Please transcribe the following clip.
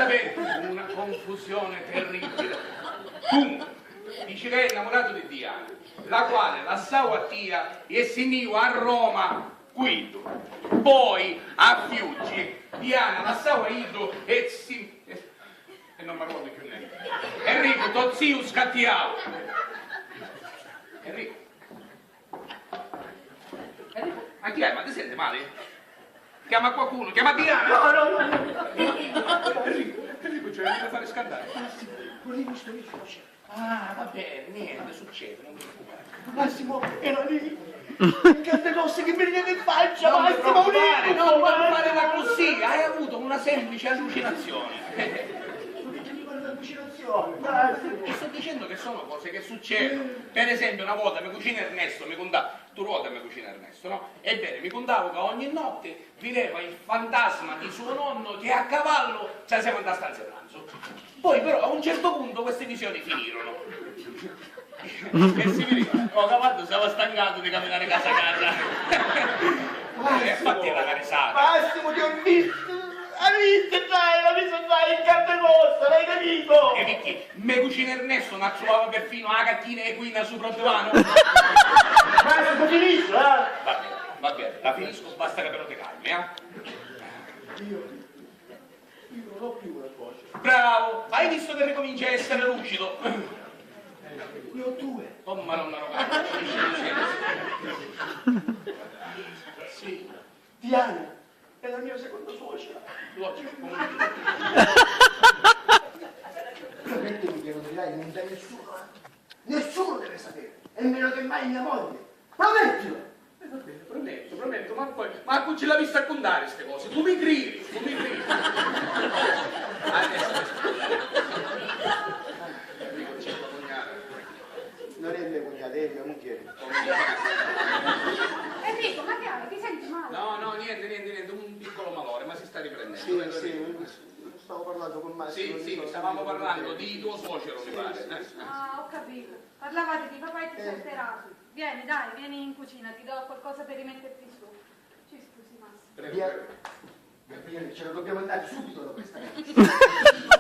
sapete, una confusione terribile. Dunque, dice che è innamorato di Diana, la quale lasciava a Tia e si univa a Roma, Guido. Poi a Fiuggi, Diana lasciava Ido e si... e non mi ricordo più niente. Enrico, tuo zio scattiavo. Enrico, ma chi è? Ma ti sente male? Chiama qualcuno, chiama Diana. No. Enrico, c'è da fare scandale. Non l'hai visto lì? Ah, va bene, niente, succede, non ti preoccupare. Massimo, era lì. Che cose che mi viene in faccia, Non ti Massimo, preoccupare, non farla così, hai avuto una semplice allucinazione. Ti sto dicendo che sono cose che succedono. Per esempio, una volta mi cucina Ernesto, mi contava, tu ruota mi cucina Ernesto, no? Ebbene, mi contavo che ogni notte vedeva il fantasma di suo nonno che a cavallo se la siamo andati a stanza pranzo. Poi però a un certo punto queste visioni finirono. Che si veniva? Oh, cavallo stava stancato di camminare casa a casa. E fatti la risata. Massimo, ti ho visto! Hai visto, dai, in carne vostra, l'hai capito? E perché? Me cucina Ernesto non trovava perfino la gattina equina sopra il divano? Massimo, finisco, eh? Va bene, la finisco, basta che però te calmi, eh? Io non ho più una voce. Bravo, hai visto che ricomincia a essere lucido? Io ho due. Oh, ma non me lo Sì, Diana è la mia seconda suocera. Promettimi che non dirai niente a nessuno, eh? Nessuno deve sapere, e meno che mai mia moglie. Promettilo! Va bene, prometto, ma poi... Ma qui ce l'ha vista a contare queste cose, tu mi credi. Enrico, c'è tua cognata. Non è mia cognata, è mia moglie. Enrico, ma che hai? Ti senti male? No, niente, un piccolo malore, ma si sta riprendendo. Sì, stavo parlando con Massimo. Sì, stavamo parlando di tuo suocero, mi pare. Ah, ho capito. Parlavate di papà e ti sei alterato. Vieni, dai, vieni in cucina, ti do qualcosa per rimetterti su. Ci scusi, Massimo. Prego. Gabriele, ce la dobbiamo andare subito da questa casa.